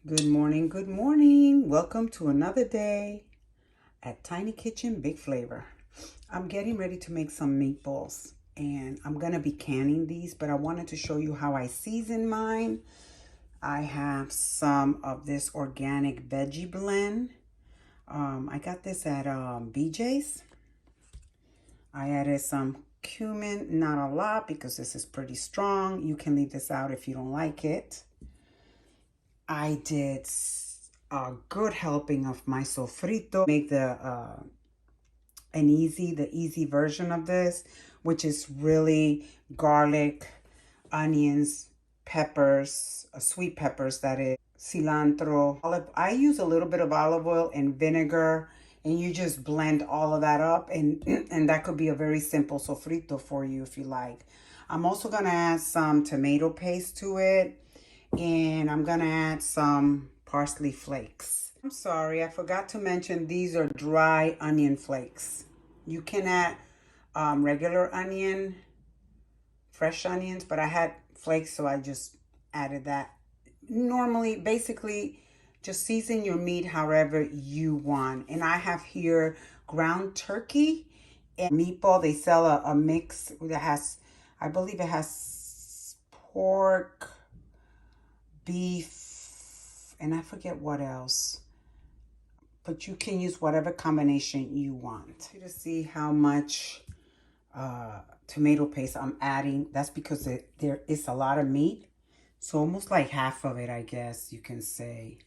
Good morning, good morning. Welcome to another day at Tiny Kitchen Big Flavor. I'm getting ready to make some meatballs and I'm going to be canning these, but I wanted to show you how I season mine. I have some of this organic veggie blend. I got this at BJ's. I added some cumin, not a lot because this is pretty strong. You can leave this out if you don't like it. I did a good helping of my sofrito. Make the easy version of this, which is really garlic, onions, peppers, sweet peppers, that is, cilantro. I use a little bit of olive oil and vinegar, and you just blend all of that up, and and that could be a very simple sofrito for you if you like. I'm also gonna add some tomato paste to it, and I'm gonna add some parsley flakes. I'm sorry, I forgot to mention these are dry onion flakes. You can add regular onion, fresh onions, but I had flakes, so I just added that. Normally, basically, just season your meat however you want. And I have here ground turkey and meatball. They sell a mix that has, I believe it has pork, beef, and I forget what else. But you can use whatever combination you want. To see how much tomato paste I'm adding. That's because there is a lot of meat. So almost like half of it, I guess you can say.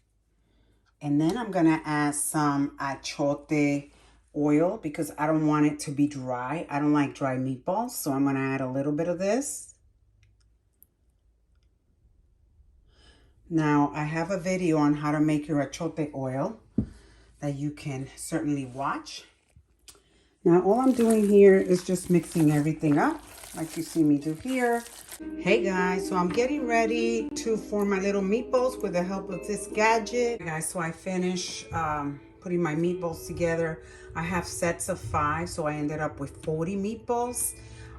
And then I'm going to add some achote oil because I don't want it to be dry. I don't like dry meatballs. So I'm going to add a little bit of this. Now, I have a video on how to make your achote oil that you can certainly watch. Now, all I'm doing here is just mixing everything up like you see me do here. Hey guys, so I'm getting ready to form my little meatballs with the help of this gadget. Guys, so I finished putting my meatballs together. I have sets of 5, so I ended up with 40 meatballs,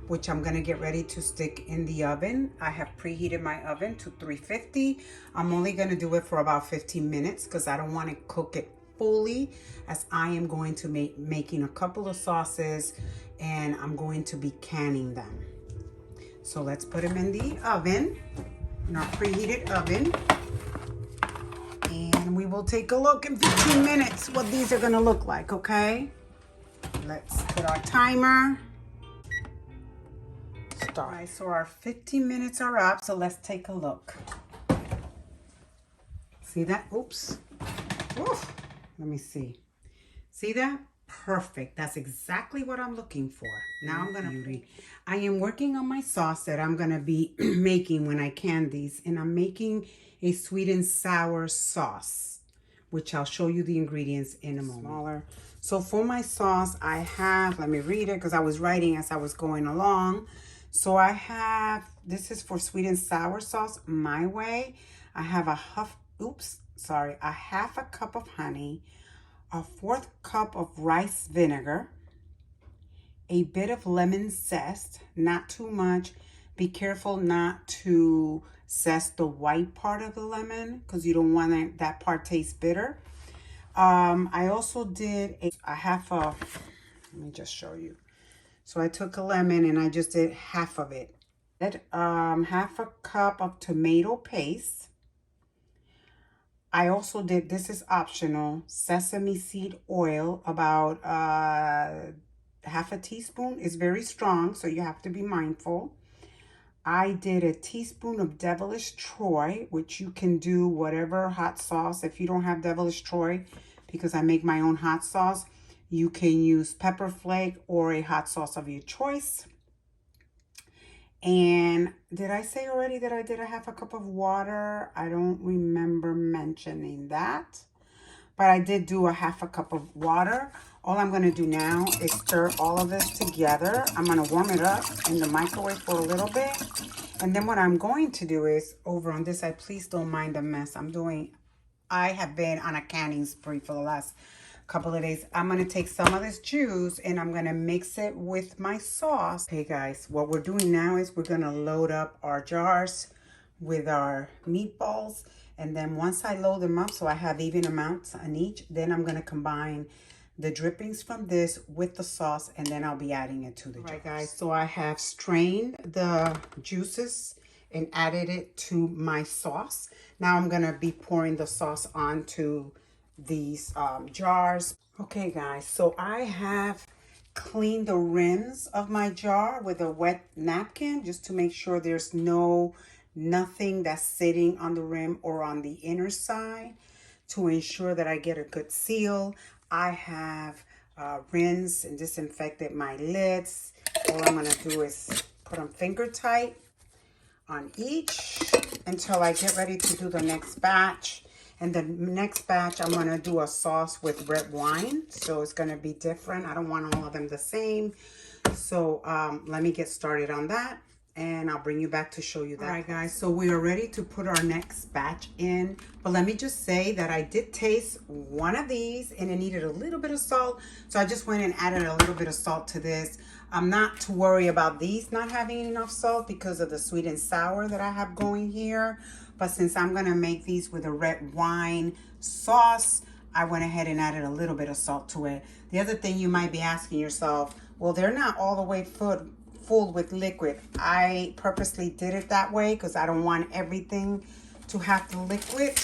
which I'm gonna get ready to stick in the oven. I have preheated my oven to 350. I'm only gonna do it for about 15 minutes because I don't want to cook it fully, as I am going to making a couple of sauces and I'm going to be canning them. So let's put them in the oven, in our preheated oven. And we will take a look in 15 minutes what these are gonna look like, okay? Let's put our timer. Start. All right, so our 15 minutes are up, so let's take a look. See that? Oops. Oof. Let me see. See that? Perfect. That's exactly what I'm looking for. Now I'm gonna I am working on my sauce that I'm gonna be making when I can these, and I'm making a sweet and sour sauce, which I'll show you the ingredients in a moment. Smaller. So for my sauce, I have, let me read it because I was writing as I was going along. So I have, this is for sweet and sour sauce my way. I have a half a cup of honey, a 1/4 cup of rice vinegar, a bit of lemon zest, not too much. Be careful not to zest the white part of the lemon because you don't want that part taste bitter. I also did a half a, let me just show you. So I took a lemon and I just did half of it. Half a cup of tomato paste. I also did, this is optional, sesame seed oil, about half a teaspoon. It's very strong, so you have to be mindful. I did a teaspoon of devilish Troy, which you can do whatever hot sauce. If you don't have devilish Troy, because I make my own hot sauce, you can use pepper flake or a hot sauce of your choice. And did I say already that I did a half a cup of water? I don't remember mentioning that, but I did do a half a cup of water. All I'm going to do now is stir all of this together. I'm going to warm it up in the microwave for a little bit. And then what I'm going to do is, over on this side, please don't mind the mess I'm doing. I have been on a canning spree for the last couple of days. I'm going to take some of this juice and I'm going to mix it with my sauce. Hey guys, what we're doing now is we're going to load up our jars with our meatballs, And then once I load them up, so I have even amounts on each, then I'm gonna combine the drippings from this with the sauce, and then I'll be adding it to the jars. All right, guys, so I have strained the juices and added it to my sauce. Now I'm gonna be pouring the sauce onto these jars. Okay, guys, so I have cleaned the rims of my jar with a wet napkin just to make sure there's nothing that's sitting on the rim or on the inner side to ensure that I get a good seal. I have rinsed and disinfected my lids. All I'm gonna do is put them finger tight on each until I get ready to do the next batch. And the next batch, I'm gonna do a sauce with red wine. So it's gonna be different. I don't want all of them the same. So let me get started on that, and I'll bring you back to show you that. All right, guys, so we are ready to put our next batch in. But let me just say that I did taste one of these and it needed a little bit of salt. So I just went and added a little bit of salt to this. I'm not to worry about these not having enough salt because of the sweet and sour that I have going here. But since I'm gonna make these with a red wine sauce, I went ahead and added a little bit of salt to it. The other thing you might be asking yourself, well, they're not all the way full with liquid. I purposely did it that way because I don't want everything to have the liquid.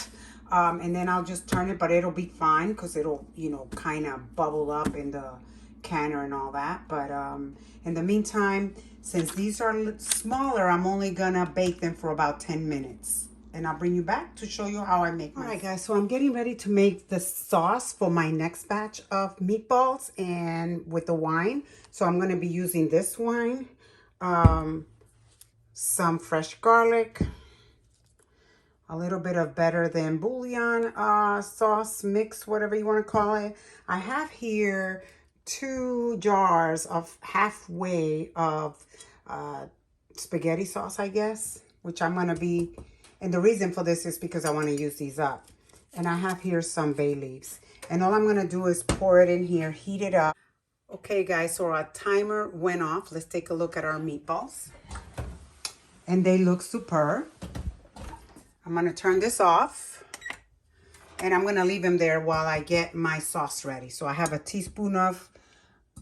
And then I'll just turn it, but it'll be fine because it'll, you know, kind of bubble up in the canner and all that. But in the meantime, since these are smaller, I'm only gonna bake them for about 10 minutes. And I'll bring you back to show you how I make mine. All right, guys, so I'm getting ready to make the sauce for my next batch of meatballs and with the wine. So I'm gonna be using this wine, some fresh garlic, a little bit of better than bouillon sauce mix, whatever you wanna call it. I have here 2 jars of halfway of spaghetti sauce, I guess, which I'm gonna be, and the reason for this is because I want to use these up. And I have here some bay leaves. And all I'm going to do is pour it in here, heat it up. Okay, guys, so our timer went off. Let's take a look at our meatballs. And they look superb. I'm going to turn this off. And I'm going to leave them there while I get my sauce ready. So I have a teaspoon of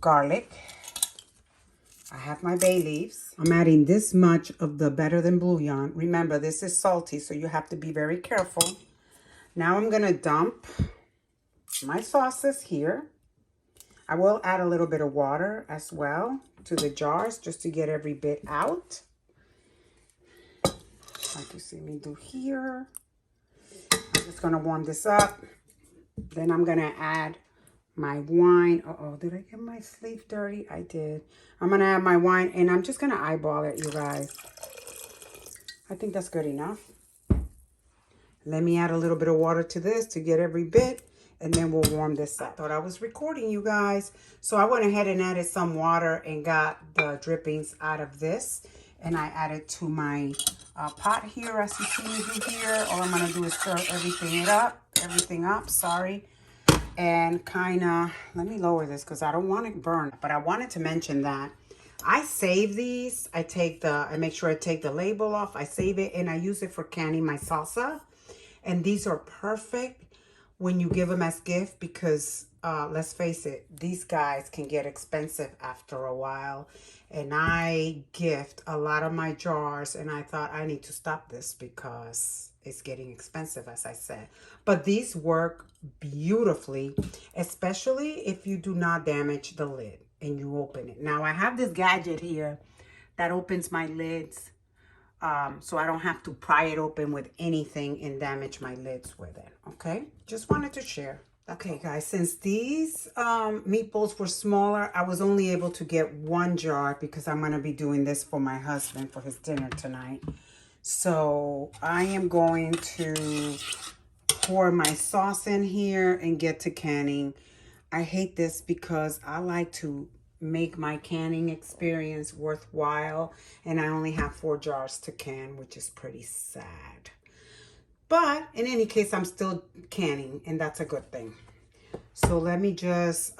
garlic. I have my bay leaves. I'm adding this much of the better than bouillon. Remember, this is salty, so you have to be very careful. Now I'm gonna dump my sauces here. I will add a little bit of water as well to the jars just to get every bit out. Like you see me do here. I'm just gonna warm this up. Then I'm gonna add my wine. Uh-oh, did I get my sleeve dirty? I did. I'm gonna add my wine and I'm just gonna eyeball it, you guys. I think that's good enough. Let me add a little bit of water to this to get every bit, and then we'll warm this up. I thought I was recording, you guys. So I went ahead and added some water and got the drippings out of this, and I added to my pot here, as you see me do here. All I'm gonna do is stir everything up, sorry. And kind of, let me lower this because I don't want it burn. But I wanted to mention that I save these. I make sure I take the label off. I save it and I use it for canning my salsa. And these are perfect when you give them as gift because let's face it, these guys can get expensive after a while. And I gift a lot of my jars and I thought I need to stop this because it's getting expensive, as I said. But these work beautifully, especially if you do not damage the lid and you open it. Now, I have this gadget here that opens my lids so I don't have to pry it open with anything and damage my lids with it, okay? Just wanted to share. Okay, guys, since these meatballs were smaller, I was only able to get 1 jar because I'm going to be doing this for my husband for his dinner tonight. So I am going to pour my sauce in here and get to canning. I hate this because I like to make my canning experience worthwhile, and I only have 4 jars to can, which is pretty sad. But in any case, I'm still canning, and that's a good thing. So let me just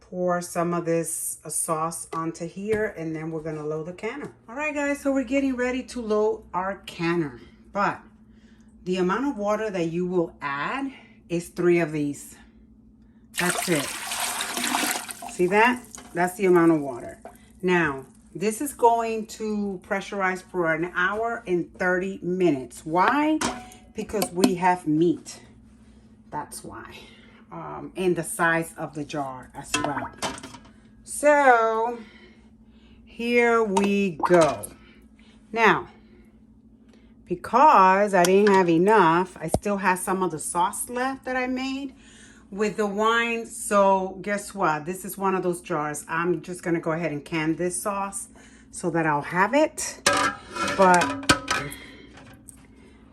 pour some of this sauce onto here, and then we're gonna load the canner. All right, guys, so we're getting ready to load our canner. But The amount of water that you will add is 3 of these. That's it. See that? That's the amount of water. Now, this is going to pressurize for an hour and 30 minutes. Why? Because we have meat. That's why. And the size of the jar as well. So, here we go. Now, because I didn't have enough, I still have some of the sauce left that I made with the wine. So guess what? This is one of those jars. I'm just going to go ahead and can this sauce so that I'll have it. But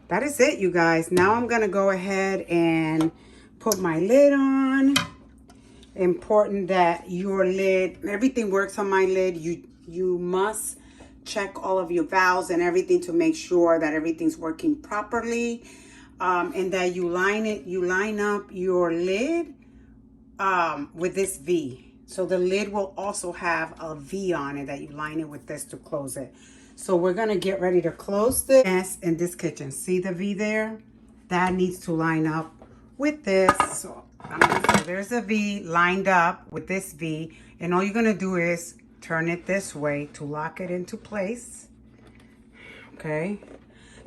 that is it, you guys. Now I'm going to go ahead and put my lid on. Important that your lid, everything works on my lid. You must check all of your valves and everything to make sure that everything's working properly, and that you line up your lid with this V. So the lid will also have a V on it that you line it with this to close it. So we're gonna get ready to close this in this kitchen. See the V there? That needs to line up with this. So there's a V lined up with this V, and all you're gonna do is turn it this way to lock it into place. Okay,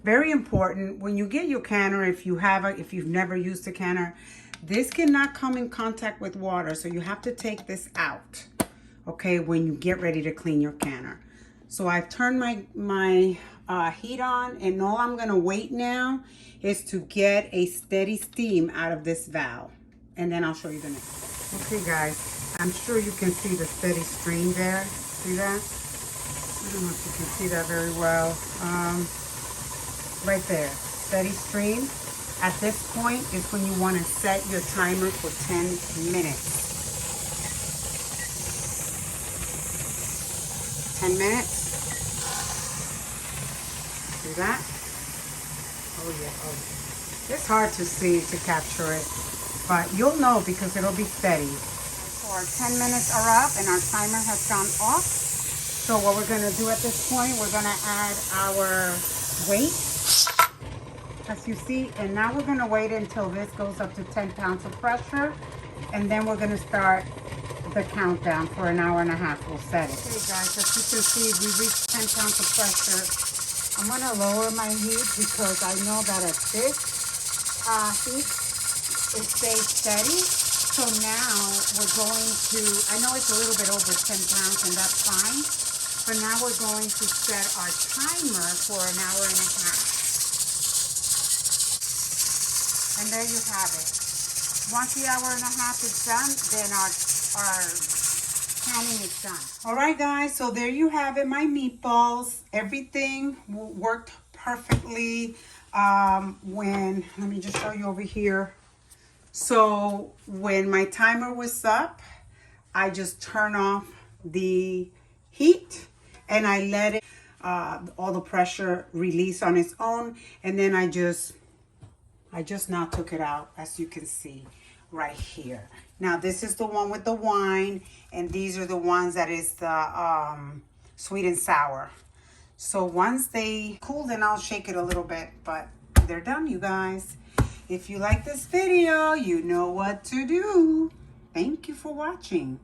very important when you get your canner. If you've never used a canner, this cannot come in contact with water, so you have to take this out. Okay, when you get ready to clean your canner. So I've turned my heat on, and all I'm gonna wait now is to get a steady steam out of this valve, and then I'll show you the next. Okay, guys. I'm sure you can see the steady stream there. See that? I don't know if you can see that very well. Right there, steady stream. At this point is when you want to set your timer for 10 minutes. 10 minutes. See that? Oh yeah. Oh. It's hard to see, to capture it, but you'll know because it'll be steady. Our 10 minutes are up and our timer has gone off. So what we're going to do at this point, we're going to add our weight, as you see. And now we're going to wait until this goes up to 10 pounds of pressure. And then we're going to start the countdown for an hour and a half. We'll set it. Okay, guys, as you can see, we reached 10 pounds of pressure. I'm going to lower my heat because I know that at this heat, it stays steady. So now we're going to, I know it's a little bit over 10 pounds and that's fine, but now we're going to set our timer for an hour and a half. And there you have it. Once the hour and a half is done, then our canning is done. All right, guys, so there you have it, my meatballs. Everything worked perfectly. Let me just show you over here. So when my timer was up, I just turn off the heat and I let it, all the pressure release on its own. And then I just now took it out, as you can see right here. Now this is the one with the wine, and these are the ones that is the sweet and sour. So once they cool, then I'll shake it a little bit, but they're done, you guys. If you like this video, you know what to do. Thank you for watching.